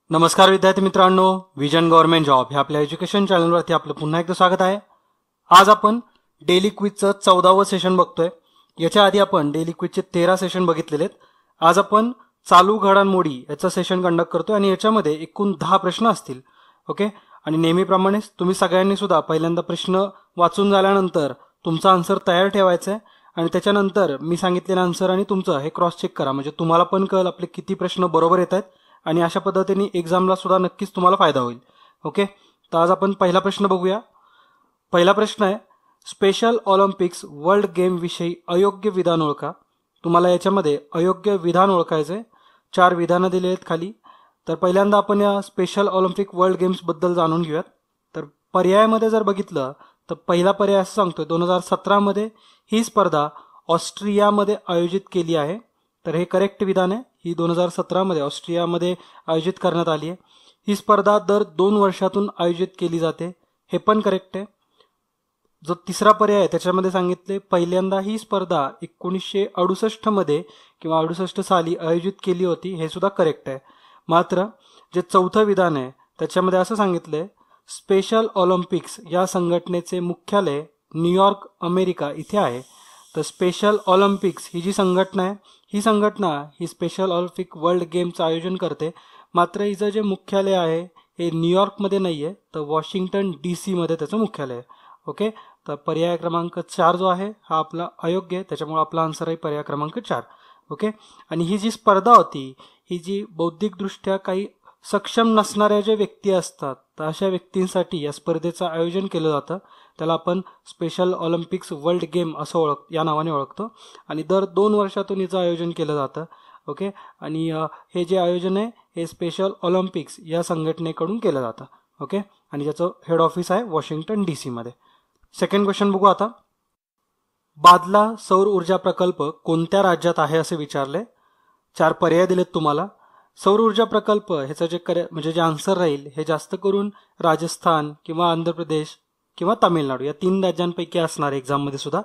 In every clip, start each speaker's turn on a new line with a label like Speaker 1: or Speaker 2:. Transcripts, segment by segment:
Speaker 1: नमस्कार विद्यार्थी मित्रांनो, विजन गव्हर्नमेंट जॉब ह्या आपल्या एज्युकेशन चॅनलवरती आपलं पुन्हा एकदा स्वागत आहे. आज आपण डेली क्विजचं 14वं सेशन बघतोय. याच्या आधी आपण डेली क्विजचे 13 सेशन बघितलेले आहेत. आज आपण चालू घडामोडी याचं सेशन कंडक्ट करतोय आणि याच्यामध्ये एकूण 10 प्रश्न असतील. ओके, आणि नेहमीप्रमाणेच तुम्ही सगळ्यांनी सुद्धा पहिल्यांदा प्रश्न वाचून झाल्यानंतर तुमचा आन्सर तयार ठेवायचा आहे आणि त्याच्यानंतर मी सांगितलेलं आन्सर आणि तुमचं हे क्रॉस चेक करा, म्हणजे तुम्हाला पण कळेल आपले किती प्रश्न बरोबर येत आहेत आणि अशा पद्धतीने एक्झामला सुद्धा नक्कीच तुम्हाला फायदा होईल. ओके, तर आज आपण पहिला प्रश्न बघूया. पहिला प्रश्न आहे, स्पेशल ऑलिम्पिक्स वर्ल्ड गेम विषयी अयोग्य विधान ओळखा. तुम्हाला याच्यामध्ये अयोग्य विधान ओळखायचे. 4 विधानं दिली आहेत खाली. तर पहिल्यांदा आपण या स्पेशल ऑलिम्पिक वर्ल्ड गेम्स बद्दल जाणून घेऊयात. तर पर्यायामध्ये जर बघितलं तर पहिला पर्याय असं सांगतोय 2017 मध्ये ही स्पर्धा ऑस्ट्रियामध्ये आयोजित केली आहे. तर हे करेक्ट विधान आहे. ही 2017 मध्ये ऑस्ट्रियामध्ये आयोजित करण्यात आली आहे. ही स्पर्धा दर 2 वर्षातून आयोजित केली जाते. हे पण करेक्ट आहे. जो तिसरा पर्याय आहे त्याच्यामध्ये सांगितले पहिल्यांदा ही स्पर्धा 1968 मध्ये किंवा 68 साली आयोजित केली होती. हे सुद्धा करेक्ट आहे. मात्र जे चौथं विधान आहे त्याच्यामध्ये असं सांगितलंय स्पेशल ऑलिम्पिक्स या संघटनेचे मुख्यालय न्यूयॉर्क अमेरिका इथे आहे. तर स्पेशल ऑलिम्पिक्स ही जी संघटना आहे ही संघटना ही स्पेशल ऑलिम्पिक वर्ल्ड गेमचं आयोजन करते. मात्र हिचं जे मुख्यालय आहे हे न्यूयॉर्कमध्ये नाही आहे, तर वॉशिंग्टन DC मध्ये त्याचं मुख्यालय आहे. ओके, तर पर्याय क्रमांक 4 जो आहे हा आपला अयोग्य आहे, त्याच्यामुळे आपला आन्सर आहे पर्याय क्रमांक 4. ओके, आणि ही जी स्पर्धा होती ही जी बौद्धिकदृष्ट्या काही सक्षम नसणाऱ्या ज्या व्यक्ती असतात तर अशा व्यक्तींसाठी या स्पर्धेचं आयोजन केलं जातं. त्याला आपण स्पेशल ऑलिम्पिक्स वर्ल्ड गेम असं या नावाने ओळखतो आणि दर 2 वर्षातून हिचं आयोजन केलं जातं. ओके, आणि हे जे आयोजन आहे हे स्पेशल ऑलिम्पिक्स या संघटनेकडून केलं जातं. ओके, आणि ज्याचं हेड ऑफिस आहे वॉशिंग्टन DC मध्ये. सेकंड क्वेश्चन बघू आता. बादला सौर ऊर्जा प्रकल्प कोणत्या राज्यात आहे असे विचारले. 4 पर्याय दिलेत तुम्हाला. सौर ऊर्जा प्रकल्प ह्याचं जे आन्सर राहील हे जास्त करून राजस्थान किंवा आंध्र प्रदेश किंवा तामिळनाडू या 3 राज्यांपैकी असणार आहे एक्झाममध्ये सुद्धा.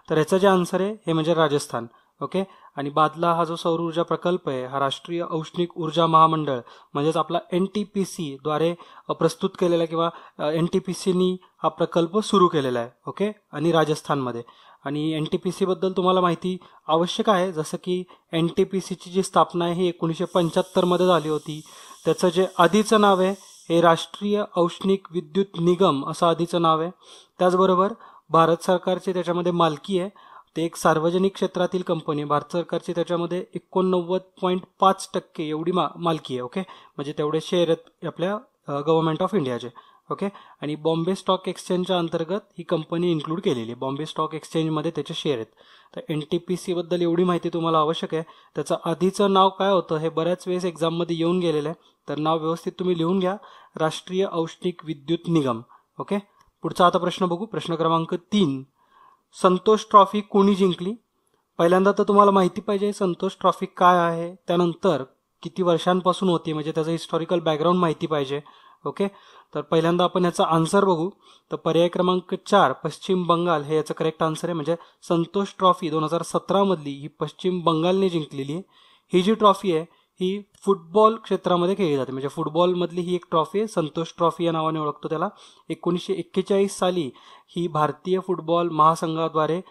Speaker 1: तर ह्याचं जे आन्सर आहे हे म्हणजे राजस्थान. ओके, आणि बादला हा जो सौर ऊर्जा प्रकल्प आहे हा राष्ट्रीय औष्णिक ऊर्जा महामंडळ म्हणजेच आपला NTPC द्वारे प्रस्तुत केलेला किंवा NTPCनी हा प्रकल्प सुरू केलेला आहे. ओके, आणि राजस्थानमध्ये. आणि NTPC बद्दल तुम्हाला माहिती आवश्यक आहे, जसं की NTPCची जी स्थापना आहे ही 1975 मध्ये झाली होती. त्याचं जे आधीचं नाव आहे हे राष्ट्रीय औष्णिक विद्युत निगम असं आधीचं नाव आहे. त्याचबरोबर भारत सरकारची त्याच्यामध्ये मालकी आहे. ते एक सार्वजनिक क्षेत्रातील कंपनी. भारत सरकारची त्याच्यामध्ये 89.5% एवढी मालकी आहे. ओके, म्हणजे तेवढे शेअर आहेत आपल्या गव्हर्नमेंट ऑफ इंडियाचे. ओके, आणि बॉम्बे स्टॉक एक्सचेंजच्या अंतर्गत ही कंपनी इन्क्लूड केलेली आहे. बॉम्बे स्टॉक एक्सचेंजमध्ये त्याचे शेअर आहेत. तर NTPC बद्दल एवढी माहिती तुम्हाला आवश्यक आहे. त्याचं आधीचं नाव काय होतं हे बऱ्याच वेळेस एक्झाममध्ये येऊन गेलेलं आहे, तर नाव व्यवस्थित तुम्ही लिहून घ्या, राष्ट्रीय औष्णिक विद्युत निगम. ओके, पुढचा आता प्रश्न बघू. प्रश्न क्रमांक 3, संतोष ट्रॉफी कोणी जिंकली. पहिल्यांदा तर तुम्हाला माहिती पाहिजे संतोष ट्रॉफी काय आहे, त्यानंतर किती वर्षांपासून होती, म्हणजे त्याचं हिस्टॉरिकल बॅकग्राऊंड माहिती पाहिजे. ओके, तर पहिल्यांदा आपण याचा आन्सर बघू. तर पर्याय क्रमांक 4 पश्चिम बंगाल हे याचं करेक्ट आन्सर आहे. म्हणजे संतोष ट्रॉफी 2017 मधली ही पश्चिम बंगालने जिंकलेली आहे. ही जी ट्रॉफी आहे ही फुटबॉल क्षेत्रामध्ये खेळली जाते. म्हणजे फुटबॉल मधली ही एक ट्रॉफी आहे. संतोष ट्रॉफी या नावाने ओळखतो त्याला. 1941 साली ही भारतीय फुटबॉल महासंघाद्वारे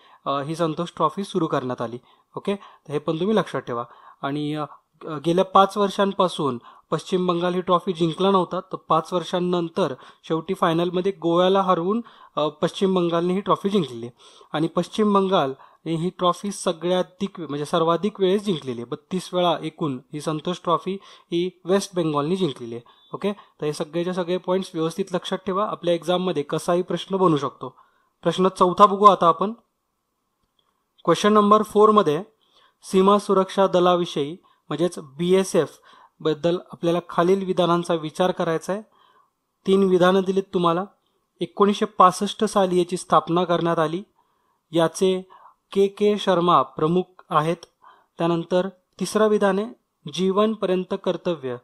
Speaker 1: ही संतोष ट्रॉफी सुरू करण्यात आली. ओके, हे पण तुम्ही लक्षात ठेवा. आणि गेल्या 5 वर्षांपासून पश्चिम बंगाल ही ट्रॉफी जिंकला नव्हता, तर 5 वर्षांनंतर शेवटी फायनलमध्ये गोव्याला हरवून पश्चिम बंगालने ही ट्रॉफी जिंकलेली आहे. आणि पश्चिम बंगाल ही ट्रॉफी सर्वाधिक वेळेस जिंकलेली आहे. 32 वेळा एकूण ही संतोष ट्रॉफी ही वेस्ट बेंगॉलनी जिंकलेली आहे. ओके, तर हे सगळेचे सगळे पॉईंट्स व्यवस्थित लक्षात ठेवा. आपल्या एक्झाममध्ये कसाही प्रश्न बनू शकतो. प्रश्न 4 बघू आता आपण. क्वेश्चन नंबर 4 मध्ये सीमा सुरक्षा दलाविषयी म्हणजेच BSF बद्दल आपल्याला खालील विधानांचा विचार करायचा आहे. 3 विधानं दिलीत तुम्हाला. 1965 साली याची स्थापना करण्यात आली. याचे KK शर्मा प्रमुख आहेत. त्यानंतर तिसरा विधान आहे जीवनपर्यंत कर्तव्य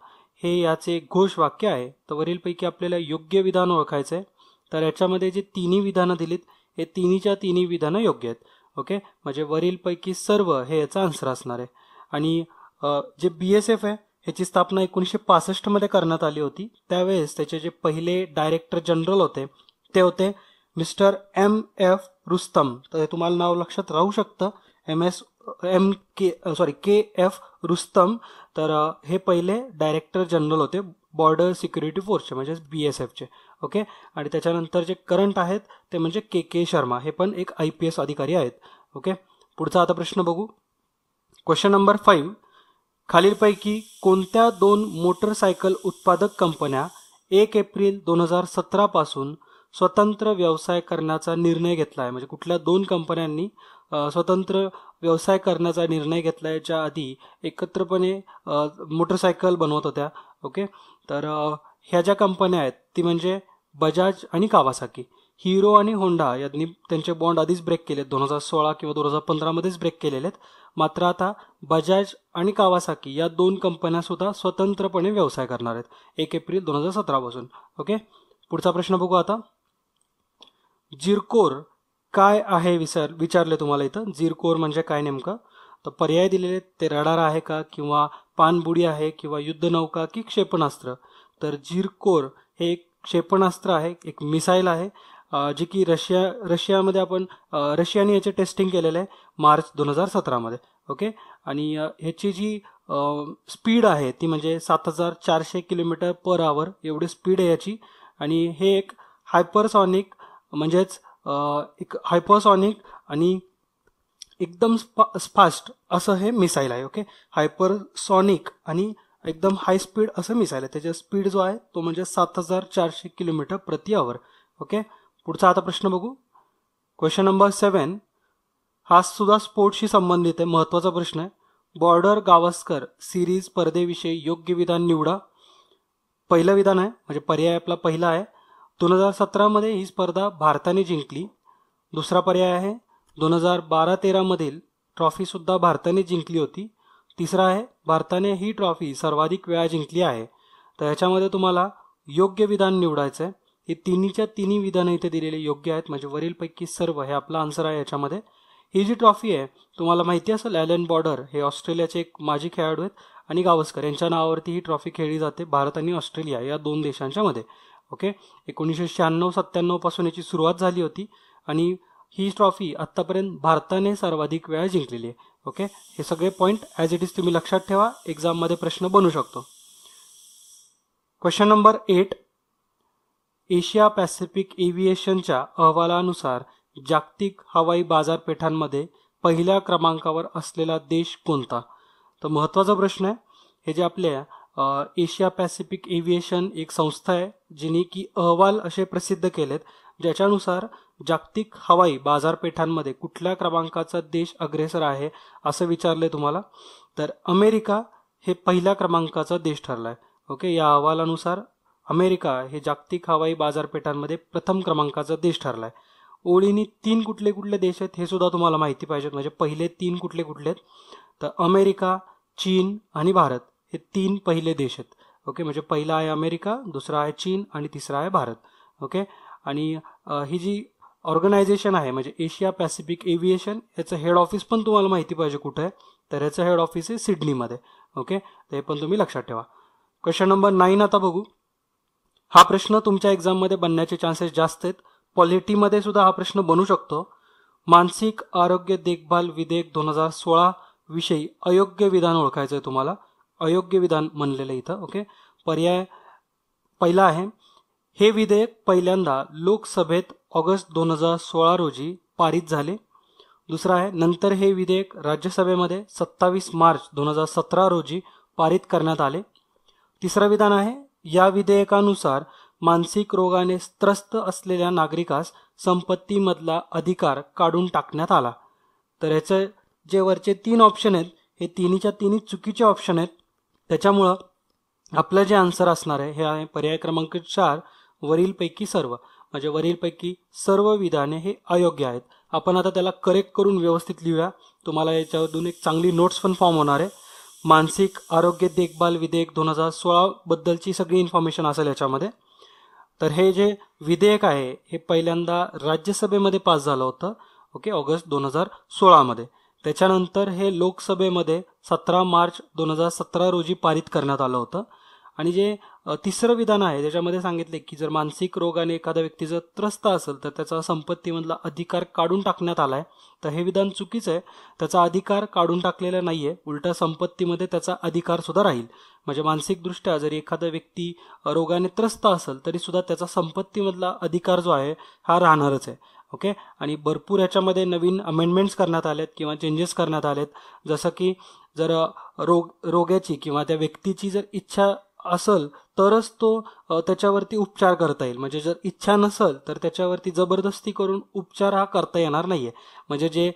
Speaker 1: हे याचे घोषवाक्य आहे. तर वरीलपैकी आपल्याला योग्य विधान ओळखायचं आहे. तर याच्यामध्ये जे 3 विधानं दिलीत हे 3च्या विधानं योग्य आहेत. ओके, म्हणजे वरीलपैकी सर्व हे याचा आन्सर असणार आहे. आणि जे BSF आहे ह्याची स्थापना 1965 मध्ये करण्यात आली होती. त्यावेळेस त्याचे जे पहिले डायरेक्टर जनरल होते ते होते मिस्टर M.F. रुस्तम. तर हे तुम्हाला नाव लक्षात राहू शकतं, K.F. रुस्तम. तर हे पहिले डायरेक्टर जनरल होते बॉर्डर सिक्युरिटी फोर्सचे, म्हणजे BSFचे. ओके. आणि त्याच्यानंतर जे करंट आहेत ते म्हणजे K.K. शर्मा, हे पण एक IPS अधिकारी आहेत. ओके. पुढचा आता प्रश्न बघू. Question number 5. खालीलपैकी कोणत्या 2 मोटरसायकल उत्पादक कंपन्या 1 एप्रिल 2017 पासून स्वतंत्र व्यवसाय करण्याचा निर्णय घेतला आहे? म्हणजे कुठल्या 2 कंपन्यांनी स्वतंत्र व्यवसाय करण्याचा निर्णय घेतला आहे, ज्या आधी एकत्रपणे मोटरसायकल बनवत होत्या. ओके. तर ह्या ज्या कंपन्या आहेत ती म्हणजे बजाज आणि कावासाकी. हिरो आणि होंडा यांनी त्यांचे बॉन्ड आधीच ब्रेक केलेत, 2016 किंवा 2015 मध्येच ब्रेक केलेले आहेत. मात्र आता बजाज आणि कावासाकी या 2 कंपन्या सुद्धा स्वतंत्रपणे व्यवसाय करणार आहेत 1 एप्रिल 2017 पासून. ओके. पुढचा प्रश्न बघू आता. जिरकोर काय आहे विचारले तुम्हाला इथं. जिरकोर म्हणजे काय नेमकं? तर पर्याय दिलेले ते रडार आहे का, किंवा पाणबुडी आहे, किंवा युद्धनौका, की क्षेपणास्त्र. तर जिरकोर हे एक क्षेपणास्त्र आहे, एक मिसाईल आहे, जी की रशियामध्ये रशियाने याचे टेस्टिंग केलेलं आहे मार्च 2017 मध्ये. ओके. आणि ह्याची जी स्पीड आहे ती म्हणजे 7400 किलोमीटर पर आवर एवढी स्पीड आहे याची. आणि हे एक हायपरसॉनिक म्हणजेच एक हायपरसॉनिक आणि एकदम फास्ट असं हे मिसाईल आहे. ओके. हायपरसॉनिक आणि एकदम हाय स्पीड असं मिसाईल आहे. त्याचा स्पीड जो आहे तो म्हणजे 7400 किलोमीटर प्रति आवर. ओके. पुढचा आता प्रश्न बघू. Question number 7. हा सुद्धा स्पोर्ट्सशी संबंधित आहे, महत्वाचा प्रश्न आहे. बॉर्डर गावस्कर सिरीज स्पर्धेविषयी योग्य विधान निवडा. पहिलं विधान आहे म्हणजे पर्याय आपला पहिला आहे, 2017 मध्ये ही स्पर्धा भारताने जिंकली. दुसरा पर्याय आहे 2012-13 मधील ट्रॉफी सुद्धा भारताने जिंकली होती. तिसरा आहे भारताने ही ट्रॉफी सर्वाधिक वेळा जिंकली आहे. तर ह्याच्यामध्ये तुम्हाला योग्य विधान निवडायचं आहे. हे तिन्हीच्या तिन्ही विधानं इथे दिलेले योग्य आहेत, म्हणजे वरीलपैकी सर्व हे आपला आन्सर आहे याच्यामध्ये. ही जी ट्रॉफी आहे तुम्हाला माहिती असेल, ॲलन बॉर्डर हे ऑस्ट्रेलियाचे एक माजी खेळाडू आहेत आणि गावस्कर यांच्या नावावरती ही ट्रॉफी खेळली जाते भारत आणि ऑस्ट्रेलिया या 2 देशांच्या मध्ये. ओके. 1996-97 पासून याची सुरुवात झाली होती आणि ही ट्रॉफी आतापर्यंत भारताने सर्वाधिक वेळा जिंकलेली आहे. ओके. हे सगळे पॉईंट ॲज इट इज तुम्ही लक्षात ठेवा, एक्झाममध्ये प्रश्न बनू शकतो. Question number 8. एशिया पॅसिफिक एव्हिएशनच्या अहवालानुसार जागतिक हवाई बाजारपेठांमध्ये पहिल्या क्रमांकावर असलेला देश कोणता? तर महत्त्वाचा प्रश्न आहे. हे जे आपल्या एशिया पॅसिफिक एव्हिएशन एक संस्था आहे जिने की अहवाल असे प्रसिद्ध केलेत ज्याच्यानुसार जागतिक हवाई बाजारपेठांमध्ये कुठल्या क्रमांकाचा देश अग्रेसर आहे असं विचारलंय तुम्हाला. तर अमेरिका हे पहिल्या क्रमांकाचा देश ठरलाय. ओके. या अहवालानुसार अमेरिका हे जागतिक हवाई बाजारपेठांमध्ये प्रथम क्रमांकाचा देश ठरलाय. ओळीने 3 कुठले कुठले देश आहेत हे सुद्धा तुम्हाला माहिती पाहिजेत, म्हणजे पहिले 3 कुठले कुठले आहेत. तर अमेरिका, चीन आणि भारत हे 3 पहिले देश आहेत. ओके. म्हणजे पहिला आहे अमेरिका, दुसरा आहे चीन आणि तिसरा आहे भारत. ओके. आणि ही जी ऑर्गनायझेशन आहे म्हणजे एशिया पॅसिफिक एव्हिएशन, याचं हेड ऑफिस पण तुम्हाला माहिती पाहिजे कुठे आहे. तर याचं हेड ऑफिस आहे सिडनीमध्ये. ओके. ते पण तुम्ही लक्षात ठेवा. क्वेश्चन नंबर 9 आता बघू. हा प्रश्न तुमच्या एक्झाममध्ये बनण्याचे चान्सेस जास्त आहेत. पॉलिटीमध्ये सुद्धा हा प्रश्न बनू शकतो. मानसिक आरोग्य देखभाल विधेयक 2016 विषयी अयोग्य विधान ओळखायचं आहे तुम्हाला. अयोग्य विधान म्हणलेलं इथं. ओके. पर्याय पहिला आहे, हे विधेयक पहिल्यांदा लोकसभेत ऑगस्ट 2016 रोजी पारित झाले. दुसरा आहे, नंतर हे विधेयक राज्यसभेमध्ये 27 मार्च 2017 रोजी पारित करण्यात आले. तिसरं विधान आहे, या विधेयकानुसार मानसिक रोगाने त्रस्त असलेल्या नागरिकास संपत्तीमधला अधिकार काढून टाकण्यात आला. तर ह्याचे जे वरचे 3 ऑप्शन आहेत हे तिन्हीच्या तिन्ही चुकीचे ऑप्शन आहेत. त्याच्यामुळं आपलं जे आन्सर असणार आहे हे आहे पर्याय क्रमांक 4, वरीलपैकी सर्व. म्हणजे वरीलपैकी सर्व विधाने हे अयोग्य आहेत. आपण आता त्याला करेक्ट करून व्यवस्थित लिहूया. तुम्हाला याच्यावरून एक चांगली नोट्स पण फॉर्म होणार आहे. मानसिक आरोग्य देखभाल विधेयक 2016 बद्दलची सगळी इन्फॉर्मेशन असेल याच्यामध्ये. तर हे जे विधेयक आहे हे पहिल्यांदा राज्यसभेमध्ये पास झालं होतं. ओके. ऑगस्ट 2016 मध्ये. त्याच्यानंतर हे लोकसभेमध्ये 17 मार्च 2017 रोजी पारित करण्यात आलं होतं. आणि जे तिसरं विधान आहे त्याच्यामध्ये सांगितले की जर मानसिक रोगाने एखाद्या व्यक्ती जर त्रस्त असेल तर त्याचा संपत्तीमधला अधिकार काढून टाकण्यात आलाय. तर हे विधान चुकीचं आहे. त्याचा अधिकार काढून टाकलेला नाहीये, उलटा संपत्तीमध्ये त्याचा अधिकार सुद्धा राहील. म्हणजे मानसिकदृष्ट्या जरी एखादा व्यक्ती रोगाने त्रस्त असेल तरी सुद्धा त्याचा संपत्तीमधला अधिकार जो आहे हा राहणारच आहे. ओके. आणि भरपूर याच्यामध्ये नवीन अमेंडमेंट्स करण्यात आलेत किंवा चेंजेस करण्यात आलेत. जसं की जर रोग्याची किंवा त्या व्यक्तीची जर इच्छा असेल तरच तो त्याच्यावरती उपचार करता येईल. म्हणजे जर इच्छा नसेल तर त्याच्यावरती जबरदस्ती करून उपचार हा करता येणार नाहीये. म्हणजे जे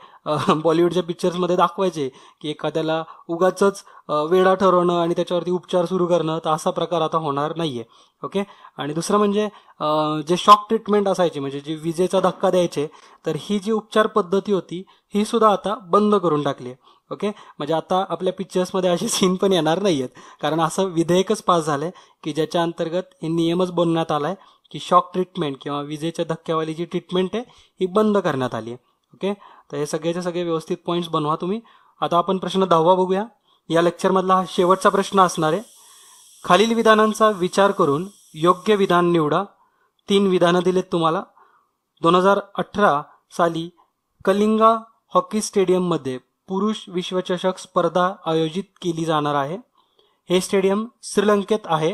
Speaker 1: बॉलिवूडच्या पिक्चर्समध्ये दाखवायचे की एखाद्याला उगाचच वेडा ठरवणं आणि त्याच्यावरती उपचार सुरू करणं, तर असा प्रकार आता होणार नाहीये. ओके. आणि दुसरं म्हणजे जे शॉक ट्रीटमेंट असायची, म्हणजे जी विजेचा धक्का द्यायचे, तर ही जी उपचार पद्धती होती ही सुद्धा आता बंद करून टाकली आहे. ओके. म्हणजे आता आपल्या पिक्चर्समध्ये असे सीन पण येणार नाहीयेत, कारण असं विधेयकच पास झालंय की ज्याच्या अंतर्गत हे नियमच बनवण्यात आलाय की शॉक ट्रीटमेंट किंवा विजेच्या धक्क्यावाली जी ट्रीटमेंट आहे ही बंद करण्यात आली आहे. ओके. तर हे सगळेचे सगळे व्यवस्थित पॉईंट्स बनवा तुम्ही. आता आपण प्रश्न 10वा बघूया. या लेक्चरमधला हा शेवटचा प्रश्न असणार आहे. खालील विधानांचा विचार करून योग्य विधान निवडा. 3 विधानं दिलेत तुम्हाला. 2018 साली कलिंगा हॉकी स्टेडियममध्ये पुरुष विश्वचषक स्पर्धा आयोजित केली जाणार आहे. हे स्टेडियम श्रीलंकेत आहे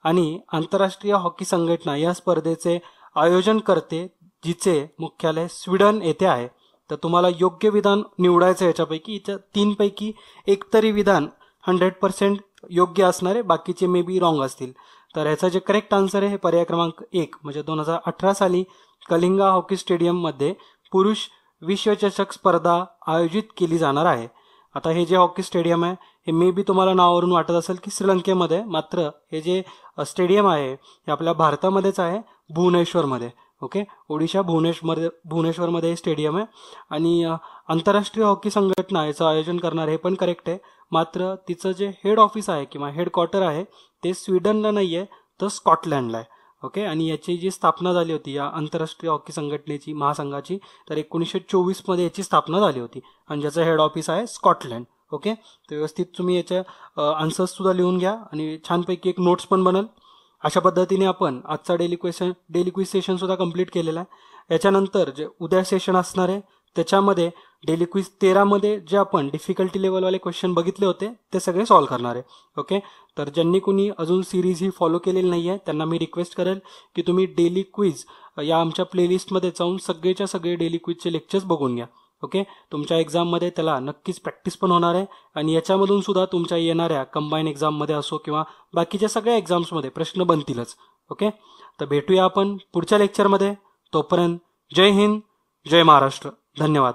Speaker 1: आणि आंतरराष्ट्रीय हॉकी संघटना या स्पर्धेचे आयोजन करते, जिचे मुख्यालय स्वीडन येथे आहे. तर तुम्हाला योग्य विधान निवडायचं याच्यापैकी. इथं 3 पैकी एक तरी विधान 100% योग्य असणार आहे, बाकीचे मे बी रॉंग असतील. तर ह्याचा जे करेक्ट आन्सर आहे हे पर्याय क्रमांक 1, म्हणजे 2018 साली कलिंगा हॉकी स्टेडियममध्ये पुरुष विश्वचषक स्पर्धा आयोजित केली जाणार आहे. आता हे जे हॉकी स्टेडियम आहे हे मे बी तुम्हाला नावावरून वाटत असेल की श्रीलंकेमध्ये, मात्र हे जे स्टेडियम आहे हे आपल्या भारतामध्येच आहे, भुवनेश्वरमध्ये. ओके. ओडिशा भुवनेश्वरमध्ये हे स्टेडियम आहे. आणि आंतरराष्ट्रीय हॉकी संघटना याचं आयोजन करणार, हे पण करेक्ट आहे. मात्र तिचं जे हेड ऑफिस आहे किंवा हेडक्वार्टर आहे ते स्वीडनला नाही आहे, तर स्कॉटलँडला आहे. ओके. आणि याची जी स्थापना झाली होती या आंतरराष्ट्रीय हॉकी संघटनेची, महासंघाची, तर 1924 मध्ये याची स्थापना झाली होती आणि ज्याचं हेड ऑफिस आहे स्कॉटलँड. ओके. तर व्यवस्थित तुम्ही याच्या आन्सर्स सुद्धा लिहून घ्या आणि छानपैकी एक नोट्स पण बनल. अशा पद्धतीने आपण आजचा डेली क्विज सेशन सुद्धा कंप्लीट केलेला आहे. याच्यानंतर जे उद्या सेशन असणार आहे त्याच्यामध्ये डेली क्विज 13 मध्ये जे आपण डिफिकल्टी लेवलवाले क्वेश्चन बघितले होते ते सगळे सॉल्व्ह करणार आहे. ओके. तर ज्यांनी कुणी अजून सिरीज ही फॉलो केलेली नाही आहे त्यांना मी रिक्वेस्ट करेल की तुम्ही डेली क्विज या आमच्या प्लेलिस्टमध्ये जाऊन सगळेच्या सगळे डेली क्विजचे लेक्चर्स बघून घ्या. ओके. तुमच्या एक्झाममध्ये त्याला नक्कीच प्रॅक्टिस पण होणार आहे आणि याच्यामधून सुद्धा तुमच्या येणाऱ्या कंबाईन एक्झाममध्ये असो किंवा बाकीच्या सगळ्या एक्झाम्समध्ये प्रश्न बनतीलच. ओके. तर भेटूया आपण पुढच्या लेक्चरमध्ये. तोपर्यंत जय हिंद, जय महाराष्ट्र. धन्यवाद.